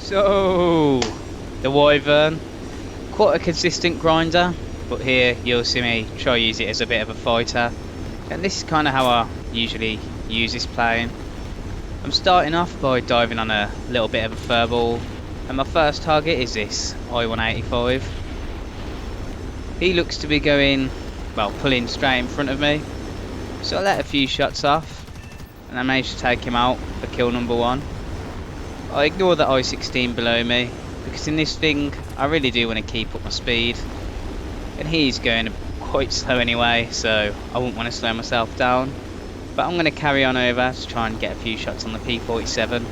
So, the Wyvern, quite a consistent grinder, but here you'll see me try use it as a bit of a fighter, and this is kind of how I usually use this plane. I'm starting off by diving on a little bit of a furball, and my first target is this I-185. He looks to be going, well, pulling straight in front of me, so I let a few shots off, and I managed to take him out for kill number 1. I ignore the I-16 below me, because in this thing I really do want to keep up my speed, and he's going quite slow anyway, so I wouldn't want to slow myself down, but I'm going to carry on over to try and get a few shots on the P-47.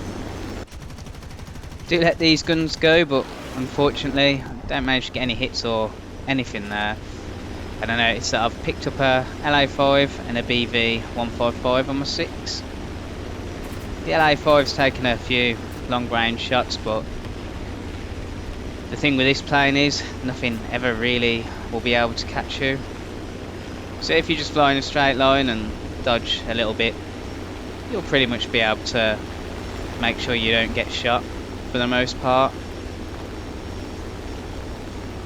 Do let these guns go, but unfortunately I don't manage to get any hits or anything there, and I noticed that I've picked up a LA5 and a BV-155 on my 6. The LA5's taken a few long range shots, but the thing with this plane is nothing ever really will be able to catch you. So if you just fly in a straight line and dodge a little bit, you'll pretty much be able to make sure you don't get shot for the most part.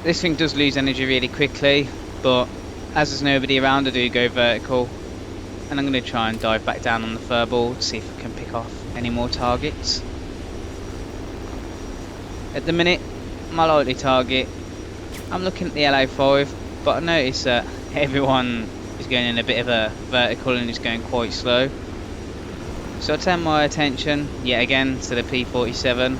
This thing does lose energy really quickly, but as there's nobody around, I do go vertical, and I'm going to try and dive back down on the furball to see if I can pick off any more targets. At the minute, my likely target, I'm looking at the LA5, but I notice that everyone is going in a bit of a vertical and is going quite slow. So I turn my attention yet again to the P-47,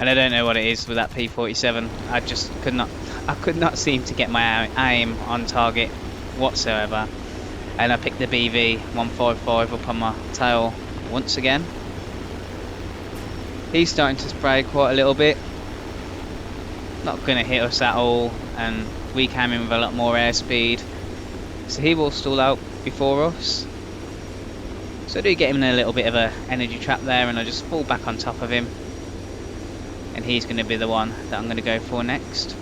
and I don't know what it is with that P-47. I could not seem to get my aim on target whatsoever, and I picked the BV-155 up on my tail once again. He's starting to spray quite a little bit, not going to hit us at all, and we came in with a lot more airspeed, so he will stall out before us. So I do get him in a little bit of a energy trap there, and I just fall back on top of him, and he's going to be the one that I'm going to go for next.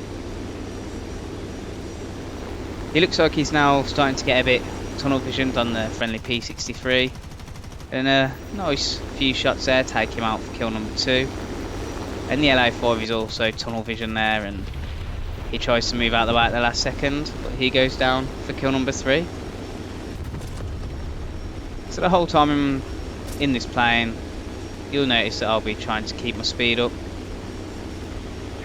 He looks like he's now starting to get a bit tunnel visioned on the friendly P-63, and a nice few shots there take him out for kill number 2. And the LA5 is also tunnel vision there, and he tries to move out the way at the last second, but he goes down for kill number 3. So the whole time I'm in this plane, you'll notice that I'll be trying to keep my speed up,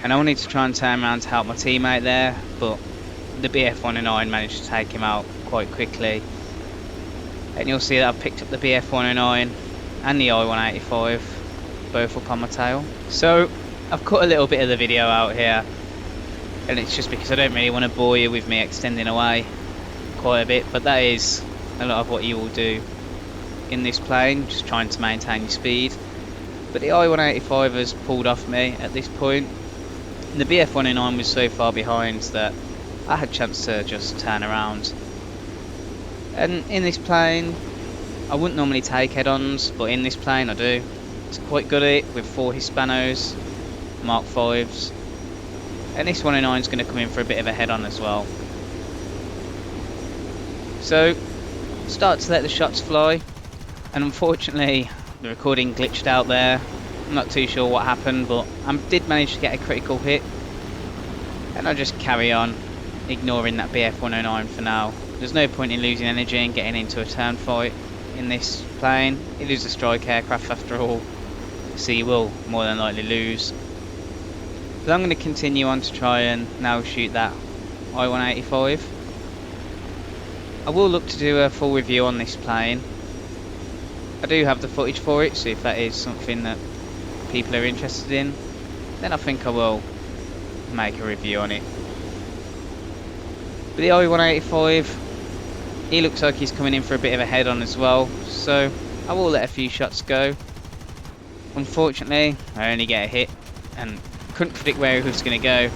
and I wanted to try and turn around to help my teammate there, but the BF-109 managed to take him out quite quickly. And you'll see that I've picked up the BF-109 and the I-185, both up on my tail. So I've cut a little bit of the video out here, and it's just because I don't really want to bore you with me extending away quite a bit, but that is a lot of what you will do in this plane, just trying to maintain your speed. But the I-185 has pulled off me at this point, and the BF-109 was so far behind that I had a chance to just turn around. And in this plane, I wouldn't normally take head-ons, but in this plane I do. It's quite good at it with 4 Hispanos, Mark 5s, and this 109 is going to come in for a bit of a head-on as well. So, start to let the shots fly, and unfortunately the recording glitched out there. I'm not too sure what happened, but I did manage to get a critical hit, and I just carry on, ignoring that BF-109 for now. There's no point in losing energy and getting into a turn fight in this plane. It is a strike aircraft after all, so you will more than likely lose. But I'm going to continue on to try and now shoot that I-185. I will look to do a full review on this plane. I do have the footage for it, so if that is something that people are interested in, then I think I will make a review on it. But the I-185, he looks like he's coming in for a bit of a head-on as well, so I will let a few shots go. Unfortunately, I only get a hit, and couldn't predict where he was going to go.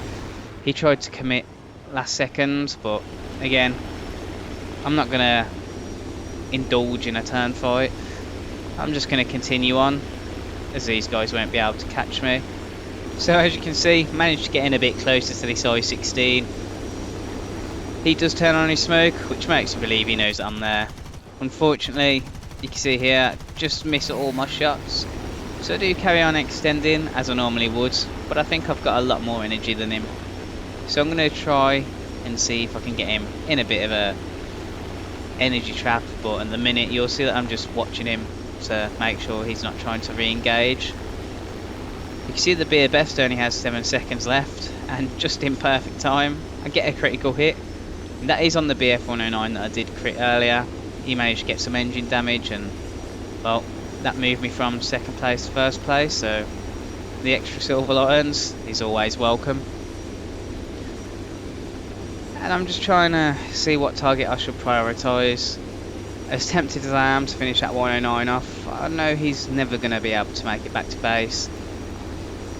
He tried to commit last second, but again, I'm not going to indulge in a turn fight. I'm just going to continue on, as these guys won't be able to catch me. So as you can see, managed to get in a bit closer to this I-16. He does turn on his smoke, which makes me believe he knows that I'm there. Unfortunately, you can see here, just miss all my shots. So I do carry on extending as I normally would, but I think I've got a lot more energy than him. So I'm going to try and see if I can get him in a bit of a energy trap, but at the minute you'll see that I'm just watching him to make sure he's not trying to re-engage. You can see the beer best only has 7 seconds left, and just in perfect time I get a critical hit. And that is on the BF-109 that I did crit earlier. He managed to get some engine damage, and well, that moved me from second place to first place, so the extra silver lions is always welcome. And I'm just trying to see what target I should prioritise. As tempted as I am to finish that 109 off, I know he's never going to be able to make it back to base.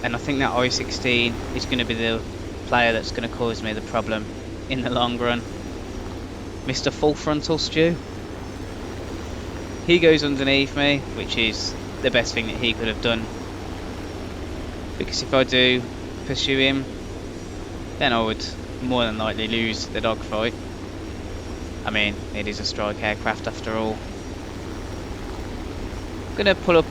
And I think that I-16 is going to be the player that's going to cause me the problem in the long run. Mr. Full Frontal Stew. He goes underneath me, which is the best thing that he could have done. Because if I do pursue him, then I would more than likely lose the dogfight. I mean, it is a strike aircraft after all. I'm going to pull up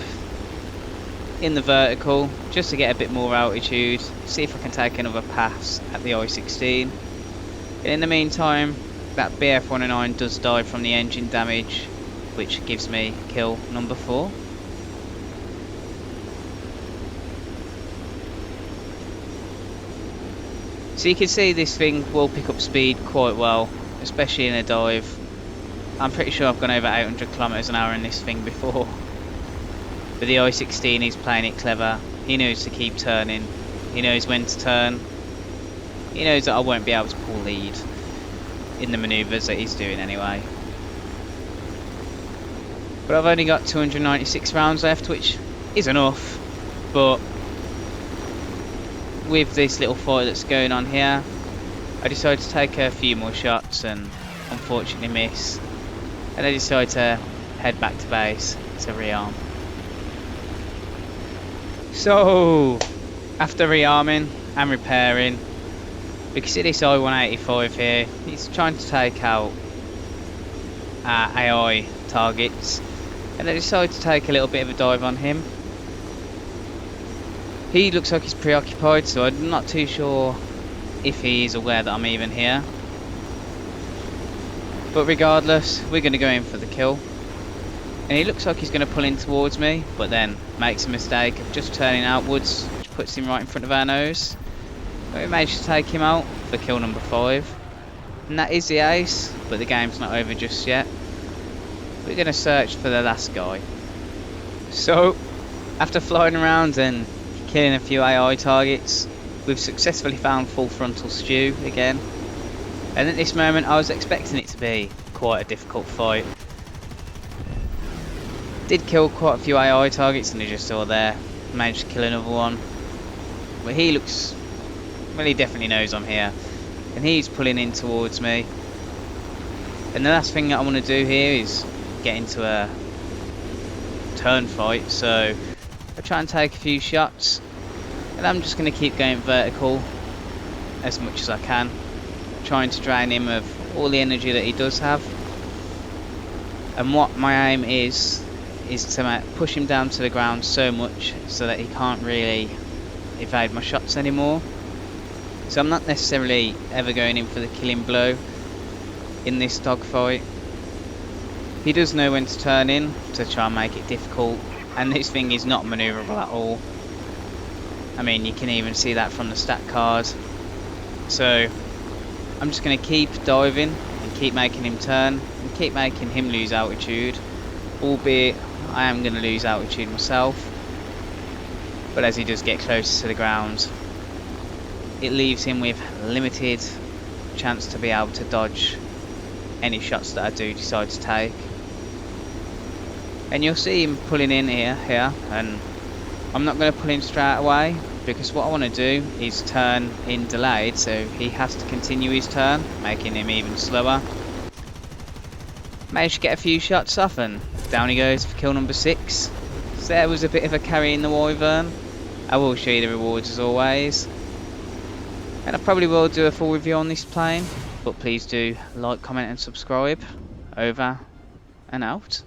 in the vertical just to get a bit more altitude, see if I can take another pass at the I-16. And in the meantime, that BF-109 does die from the engine damage, which gives me kill number 4. So you can see this thing will pick up speed quite well, especially in a dive. I'm pretty sure I've gone over 800 kilometers an hour in this thing before. But the I-16 is playing it clever. He knows to keep turning. He knows when to turn. He knows that I won't be able to pull lead in the manoeuvres that he's doing anyway. But I've only got 296 rounds left, which is enough. But with this little fight that's going on here, I decided to take a few more shots and unfortunately miss. And I decided to head back to base to rearm. So, after rearming and repairing, we can see this I-185 here. He's trying to take out AI targets, and I decided to take a little bit of a dive on him. He looks like he's preoccupied, so I'm not too sure if he is aware that I'm even here. But regardless, we're going to go in for the kill. And he looks like he's going to pull in towards me, but then makes a mistake of just turning outwards, which puts him right in front of our nose. But we managed to take him out for kill number 5. And that is the ace, but the game's not over just yet. We're going to search for the last guy. So, after flying around and killing a few AI targets, we've successfully found Full Frontal Stew again. And at this moment I was expecting it to be quite a difficult fight. Did kill quite a few AI targets and they're just all there. Managed to kill another one. But he looks, well, he definitely knows I'm here. And he's pulling in towards me. And the last thing that I want to do here is get into a turn fight. So I try and take a few shots. And I'm just going to keep going vertical as much as I can. Trying to drain him of all the energy that he does have. And what my aim is to push him down to the ground so much so that he can't really evade my shots anymore. So I'm not necessarily ever going in for the killing blow in this dogfight. He does know when to turn in to try and make it difficult, and this thing is not manoeuvrable at all. I mean, you can even see that from the stat card. So I'm just going to keep diving and keep making him turn and keep making him lose altitude, albeit I am going to lose altitude myself. But as he does get closer to the ground, it leaves him with limited chance to be able to dodge any shots that I do decide to take. And you'll see him pulling in here, and I'm not going to pull in straight away because what I want to do is turn in delayed, so he has to continue his turn, making him even slower. Managed to get a few shots off and down he goes for kill number 6. So there was a bit of a carry in the Wyvern. I will show you the rewards as always. And I probably will do a full review on this plane, but please do like, comment and subscribe. Over and out.